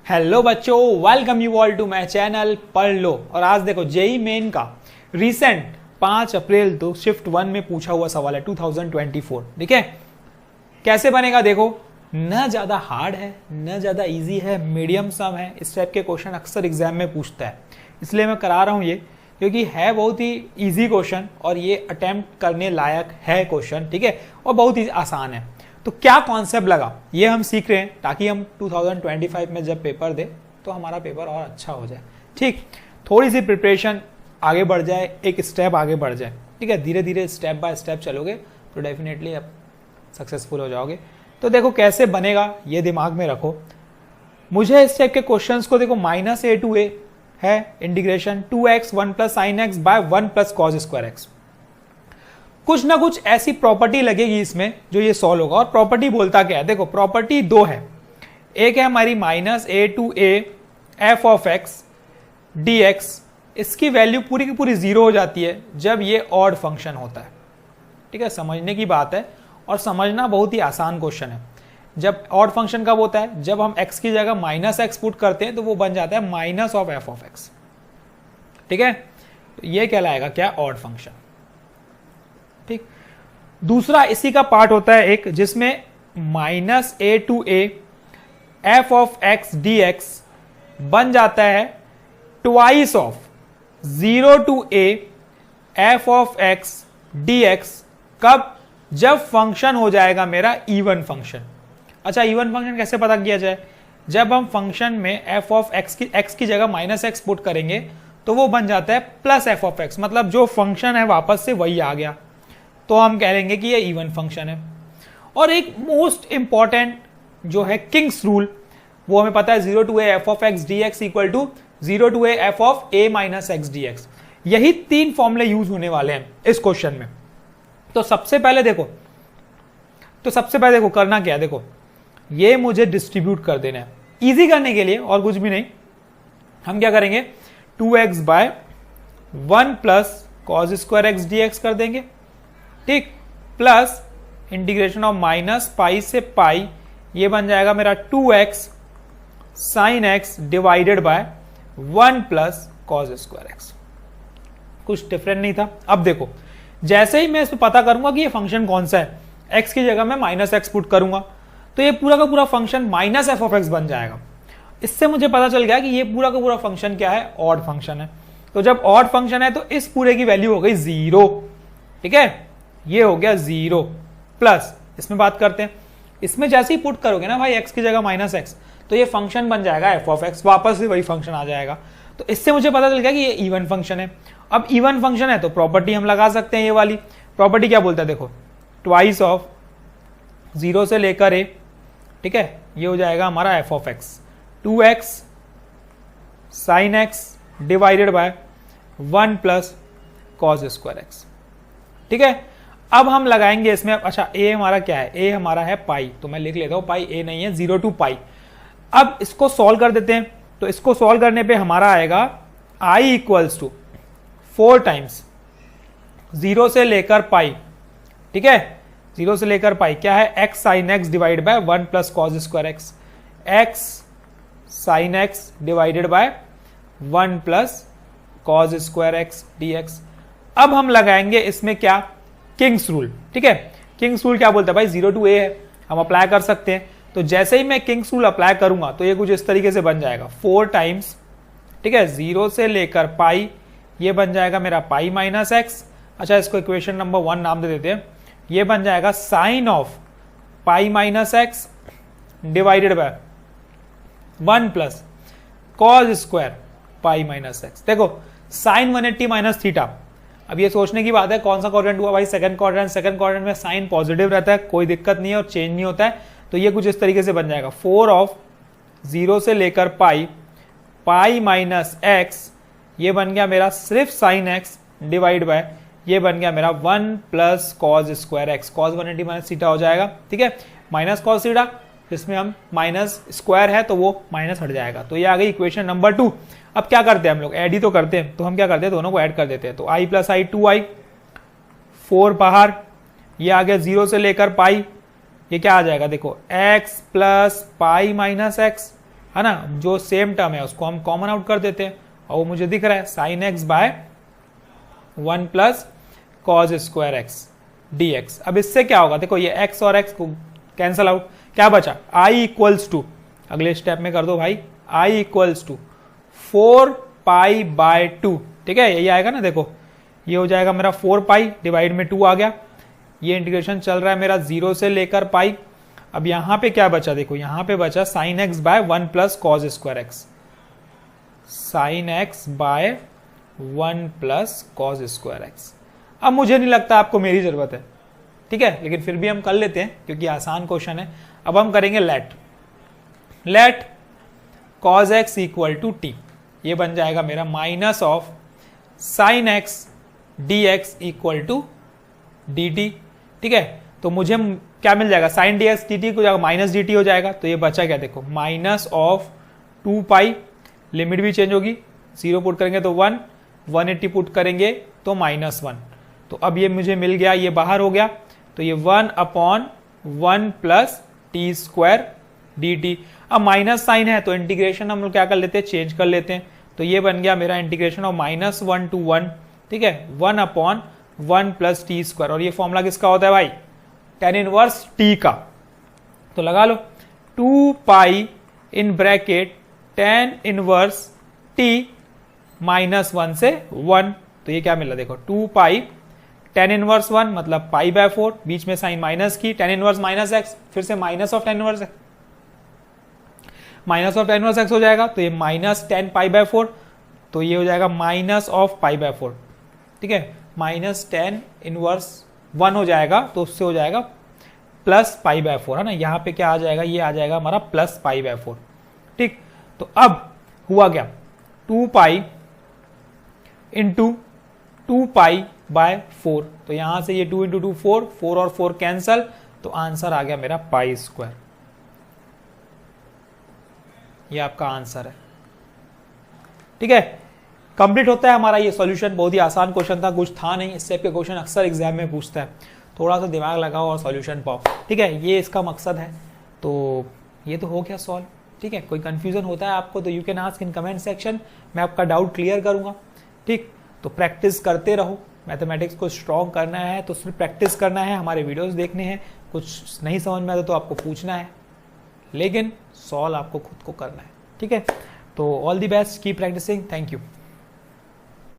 Hello बच्चों, welcome you all to my channel पढ़ लो। और आज देखो जेई मेन का रिसेंट 5 अप्रैल तो शिफ्ट 1 में पूछा हुआ सवाल है 2024। ठीक है, कैसे बनेगा देखो। न ज्यादा हार्ड है न ज्यादा इजी है, मीडियम सम है। इस टाइप के क्वेश्चन अक्सर एग्जाम में पूछता है, इसलिए मैं करा रहा हूं ये, क्योंकि है बहुत ही इजी क्वेश्चन और ये अटेम्प्ट करने लायक है क्वेश्चन। ठीक है, और बहुत ही आसान है। तो क्या कॉन्सेप्ट लगा ये हम सीख रहे हैं, ताकि हम 2025 में जब पेपर दे तो हमारा पेपर और अच्छा हो जाए। ठीक, थोड़ी सी प्रिपरेशन आगे बढ़ जाए, एक स्टेप आगे बढ़ जाए। ठीक है, धीरे धीरे स्टेप बाय स्टेप चलोगे तो डेफिनेटली आप सक्सेसफुल हो जाओगे। तो देखो कैसे बनेगा ये दिमाग में रखो। मुझे इस टाइप के क्वेश्चंस को देखो, -a to a है integration 2x 1 + sin x by 1 + cos square x। कुछ ना कुछ ऐसी प्रॉपर्टी लगेगी इसमें जो ये सॉल्व होगा। और प्रॉपर्टी बोलता क्या है, देखो प्रॉपर्टी दो है। एक है हमारी -a to a f of x dx, इसकी वैल्यू पूरी की पूरी 0 हो जाती है जब ये ऑड फंक्शन होता है। ठीक है, समझने की बात है और समझना बहुत ही आसान क्वेश्चन है। जब ऑड फंक्शन कब होता है, जब हम x की जगह -x पुट करते हैं तो वो बन जाता है -f of x। ठीक है, तो ये कहलाएगा क्या, ऑड फंक्शन। ठीक, दूसरा इसी का पार्ट होता है एक, जिसमें -a to a f of x dx बन जाता है twice of 0 to a f of x dx। कब, जब फंक्शन हो जाएगा मेरा इवन फंक्शन। अच्छा, इवन फंक्शन कैसे पता किया जाए, जब हम फंक्शन में f of x की जगह -x पुट करेंगे तो वो बन जाता है +f of x, मतलब जो फंक्शन है वापस से वही आ गया, तो हम कह लेंगे कि ये इवन फंक्शन है। और एक मोस्ट इंपॉर्टेंट जो है किंग्स रूल, वो हमें पता है 0 to a f of x dx equal to 0 to a f of a - x dx। यही 3 फॉर्मूले यूज होने वाले हैं इस क्वेश्चन में। तो सबसे पहले देखो करना क्या है, देखो ये मुझे डिस्ट्रीब्यूट कर देना है इजी करने के लिए, और कुछ भी नहीं। हम क्या करेंगे, 2x by 1 + cos square x dx कर देंगे। ठीक, प्लस इंटीग्रेशन ऑफ -π से π, ये बन जाएगा मेरा 2x sin x divided by 1 + cos square x। कुछ डिफरेंट नहीं था। अब देखो, जैसे ही मैं इसमें पता करूंगा कि ये फंक्शन कौन सा है, x की जगह मैं -x पुट करूंगा तो ये पूरा का पूरा फंक्शन -f of x बन जाएगा। इससे मुझे पता चल गया कि ये पूरा का पूरा फंक्शन क्या है, ऑड फंक्शन है। तो जब ऑड फंक्शन है तो इस पूरे की वैल्यू हो गई 0। ठीक है, ये हो गया 0 प्लस, इसमें बात करते हैं, इसमें जैसे ही पुट करोगे ना भाई x की जगह -x, तो ये फंक्शन बन जाएगा f of x, वापस से वही फंक्शन आ जाएगा। तो इससे मुझे पता चल गया कि ये इवन फंक्शन है। अब इवन फंक्शन है तो प्रॉपर्टी हम लगा सकते हैं। ये वाली प्रॉपर्टी क्या बोलता है, देखो ट्वाइस ऑफ 0 से लेकर a। ठीक है, ये हो जाएगा हमारा f of x 2x sin x divided by 1 + cos square x। ठीक है, अब हम लगाएंगे इसमें, अच्छा a हमारा क्या है, a हमारा है पाई, तो मैं लिख लेता हूं पाई, a नहीं है, 0 to π। अब इसको सॉल्व कर देते हैं, तो इसको सॉल्व करने पे हमारा आएगा i इक्वल्स टू 4 टाइम्स 0 से लेकर पाई। ठीक है, 0 से लेकर पाई क्या है, x sin x divide by 1 + cos square x, x sin x divided by 1 + cos square x dx। अब हम लगाएंगे इसमें क्या, किंग्स रूल। ठीक है, किंग्स रूल क्या बोलता है भाई, 0 to a है, हम अप्लाई कर सकते हैं। तो जैसे ही मैं किंग्स रूल अप्लाई करूंगा तो ये कुछ इस तरीके से बन जाएगा 4 टाइम्स, ठीक है, 0 से लेकर पाई, ये बन जाएगा मेरा पाई -x। अच्छा, इसको इक्वेशन नंबर 1 नाम दे देते हैं। ये बन जाएगा sine of pi -x divided by 1 + cos square pi -x। देखो साइन 180 - थीटा। अब ये सोचने की बात है कौन सा क्वाड्रेंट हुआ भाई, सेकंड क्वाड्रेंट में साइन पॉजिटिव रहता है, कोई दिक्कत नहीं है और चेंज नहीं होता है। तो ये कुछ इस तरीके से बन जाएगा 4 ऑफ 0 से लेकर पाई -x, ये बन गया मेरा सिर्फ साइन x डिवाइड बाय, ये बन गया मेरा 1 + cos square x, cos 180 - theta हो जाएगा। ठीक है, माइनस cos थीटा, जिसमें हम माइनस स्क्वायर है तो वो माइनस हट जाएगा। तो ये आ गई इक्वेशन नंबर 2। अब क्या करते हैं हम लोग, ऐड ही तो करते हैं, तो हम क्या करते हैं, दोनों को ऐड कर देते हैं। तो i + i 2i, 4 बाहर, ये आ गया 0 से लेकर पाई, ये क्या आ जाएगा, देखो x + पाई - x है ना, जो सेम टर्म है उसको हम कॉमन आउट कर देते हैं और वो मुझे दिख रहा है sine x by 1 plus cos square x d x. अब इससे क्या होगा, देखो ये x और x को कैंसल आउट, क्या बचा i इक्वल्स टू, अगले स्टेप में कर दो भाई, i equals to 4 pi by 2, ठीक है, यही आएगा ना, देखो ये हो जाएगा मेरा 4 पाई डिवाइड में 2 आ गया। ये इंटीग्रेशन चल रहा है मेरा 0 से लेकर पाई। अब यहां पे क्या बचा, देखो यहां पे बचा sine x by 1 plus cos square x, sine x by 1 plus cos square x. अब मुझे नहीं लगता आपको मेरी जरूरत है, ठीक है, लेकिन फिर भी हम कर लेते हैं क्योंकि आसान क्वेश्चन है। अब हम करेंगे let cos x equal to t, ये बन जाएगा मेरा minus of sine x d x equal to d t, ठीक है। तो मुझे क्या मिल जाएगा, sine d x d t को जाएगा माइनस डी टी हो जाएगा, तो ये बचा क्या, देखो माइनस ऑफ 2 पाई, लिमिट भी चेंज होगी, 0 पुट करेंगे तो 1, 180 पुट करेंगे तो -1। तो अब ये मुझे मिल गया, ये बाहर हो गया, तो ये 1/1 plus T square D T. अब माइनस साइन है तो इंटीग्रेशन हम लोग क्या कर लेते हैं, चेंज कर लेते हैं, तो ये बन गया मेरा इंटीग्रेशन ऑफ -1 to 1, ठीक है, 1/1 प्लस टी स्क्वायर। और ये फॉर्मूला किसका होता है भाई, tan इनवर्स टी का, तो लगा लो 2 pi in bracket tan inverse T -1 से 1, तो ये क्या मिला, देखो 2 पाई tan इनवर्स 1 मतलब पाई बाय 4, बीच में साइन माइनस की, tan इनवर्स माइनस एक्स, फिर से minus of tan inverse x, minus of tan inverse x हो जाएगा, तो ये माइनस 10 पाई बाय 4, तो ये हो जाएगा माइनस ऑफ पाई बाय 4, ठीक है, माइनस tan इनवर्स 1 हो जाएगा, तो उससे हो जाएगा प्लस पाई बाय 4, है ना, यहाँ पे क्या आ जाएगा, ये आ जाएगा हमारा प्लस पाई बाय 4, ठीक। तो अब हुआ क्या, 2 पाई इंटू 2 पाई बाय 4, तो यहां से ये 2 इंटू 2 4, 4 और 4 कैंसल, तो आंसर आ गया मेरा पाई स्क्वायर। ये आपका आंसर है, ठीक है, कंप्लीट होता है हमारा ये सॉल्यूशन। बहुत ही आसान क्वेश्चन था, कुछ था नहीं, इस टाइप के क्वेश्चन अक्सर एग्जाम में पूछता है, थोड़ा सा दिमाग लगाओ और सॉल्यूशन पाओ, ठीक है, ये इसका मकसद है। तो ये तो हो गया सॉल्व, ठीक है। कोई कंफ्यूजन होता है आपको तो you can ask in comment section, मैं आपका डाउट क्लियर करूंगा, ठीक। तो प्रैक्टिस करते रहो, मैथमेटिक्स को स्ट्रॉन्ग करना है तो सिर्फ प्रैक्टिस करना है, हमारे वीडियोस देखने हैं, कुछ नहीं समझ में आता तो आपको पूछना है, लेकिन सॉल्व आपको खुद को करना है, ठीक है। तो all the best, keep practising, thank you.